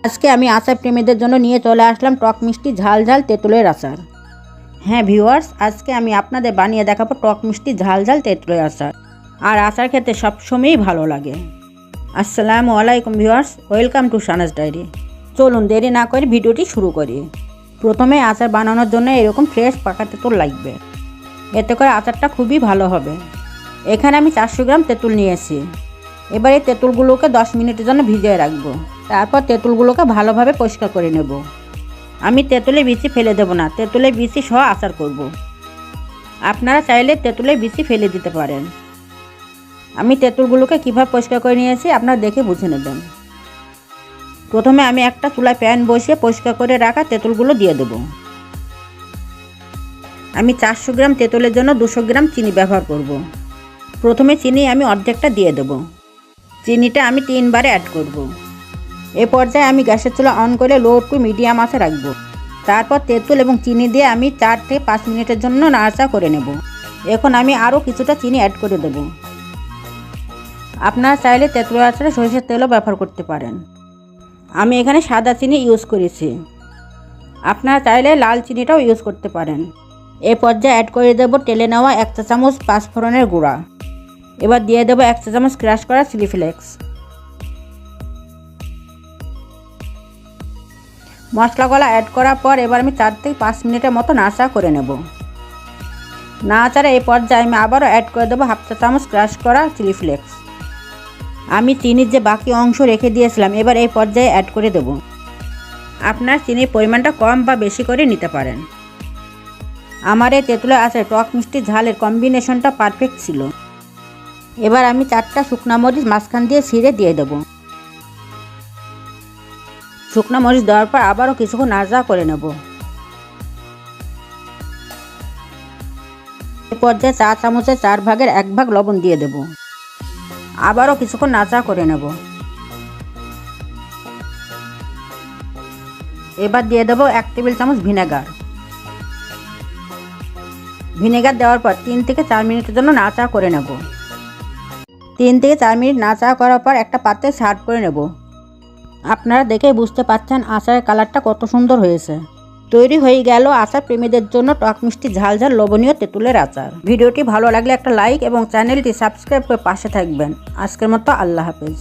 আজকে আমি আচার প্রেমীদের জন্য নিয়ে চলে আসলাম টক মিষ্টি ঝাল ঝাল তেঁতুলের আচার। হ্যাঁ ভিউয়ার্স, আজকে আমি আপনাদের বানিয়ে দেখাবো টক মিষ্টি ঝাল ঝাল তেঁতুলের আচার। আর আচার খেতে সবসময়ই ভালো লাগে। আসসালামু আলাইকুম viewers, welcome to Sana's diary. চলুন দেরি না করে ভিডিওটি শুরু করি। প্রথমে আচার বানানোর জন্য এরকম ফ্রেশ পাকা তেঁতুল লাগবে, এতে করে আচারটা খুবই ভালো হবে। এখানে আমি 400 গ্রাম তেঁতুল নিয়েছি। এবার এই তেঁতুলগুলোকে 10 মিনিটের জন্য ভিজিয়ে রাখবো। তারপর তেঁতুলগুলোকে ভালোভাবে পরিষ্কার করে নেব। আমি তেঁতুলে বিচি ফেলে দেব না, তেঁতুলে বিচি সহ আচার করব। আপনারা চাইলে তেঁতুলে বিচি ফেলে দিতে পারেন। আমি তেঁতুলগুলোকে কীভাবে পরিষ্কার করে নিয়েছি আপনারা দেখে বুঝে নেবেন। প্রথমে আমি একটা চুলায় প্যান বসিয়ে পরিষ্কার করে রাখা তেঁতুলগুলো দিয়ে দেব। আমি 400 গ্রাম তেঁতুলের জন্য 200 গ্রাম চিনি ব্যবহার করব। প্রথমে চিনি আমি অর্ধেকটা দিয়ে দেব। চিনিটা আমি 3 বারে অ্যাড করব। এ পর্যায়ে আমি গ্যাসের চুলা অন করে লো টু মিডিয়াম আঁচে রাখবো। তারপর তেঁতুল এবং চিনি দিয়ে আমি 4 থেকে 5 মিনিটের জন্য নাড়াচাড়া করে নেব। এখন আমি আরও কিছুটা চিনি অ্যাড করে দেব। আপনারা চাইলে তেঁতুলের আচারে সরিষার তেলও ব্যবহার করতে পারেন। আমি এখানে সাদা চিনি ইউজ করেছি, আপনারা চাইলে লাল চিনিটাও ইউজ করতে পারেন। এ পর্যায়ে অ্যাড করে দেব টেলে নেওয়া 1 চা চামচ পাঁচফোড়নের গুঁড়া। এবার দিয়ে দেব 1 চা চামচ ক্রাশ করা চিলি ফ্লেক্স। মশলাগুলো অ্যাড করার পর এবার আমি 4 থেকে 5 মিনিটের মতো নাড়াচাড়া করে নেব। নাড়াচাড়া এই পর্যায়ে আমি আবারও অ্যাড করে দেবো 1/2 চা চামচ ক্রাশ করা চিলি ফ্লেক্স। আমি চিনির যে বাকি অংশ রেখে দিয়েছিলাম এবার এই পর্যায়ে অ্যাড করে দেব। আপনার চিনির পরিমাণটা কম বা বেশি করে নিতে পারেন। আমার এই তেঁতুলের আচারে টক মিষ্টি ঝালের কম্বিনেশনটা পারফেক্ট ছিল। এবার আমি 4টা শুকনা মরিচ মাঝখান দিয়ে ছিঁড়ে দিয়ে দেব। শুকনো মরিচ দেওয়ার পর আবারও কিছুক্ষণ নাড়াচাড়া করে নেব। এ পর্যায়ে চা চামচের 4 ভাগের 1 ভাগ লবণ দিয়ে দেব। আবারও কিছুক্ষণ নাড়াচাড়া করে নেব। এবার দিয়ে দেব 1 টেবিল চামচ ভিনেগার। ভিনেগার দেওয়ার পর 3 থেকে 4 মিনিটের জন্য নাড়াচাড়া করে নেব। 3 থেকে 4 মিনিট নাড়াচাড়া করার পর একটা পাত্রে সার্ভ করে নেব। আপনারা দেখেই বুঝতে পারছেন আচারের কালারটা কত সুন্দর হয়েছে। তৈরি হয়ে গেল আচার প্রেমীদের জন্য টক মিষ্টি ঝাল ঝাল লোভনীয় তেঁতুলের আচার। ভিডিওটি ভালো লাগলে একটা লাইক এবং চ্যানেলটি সাবস্ক্রাইব করে পাশে থাকবেন। আজকের মতো আল্লাহ হাফেজ।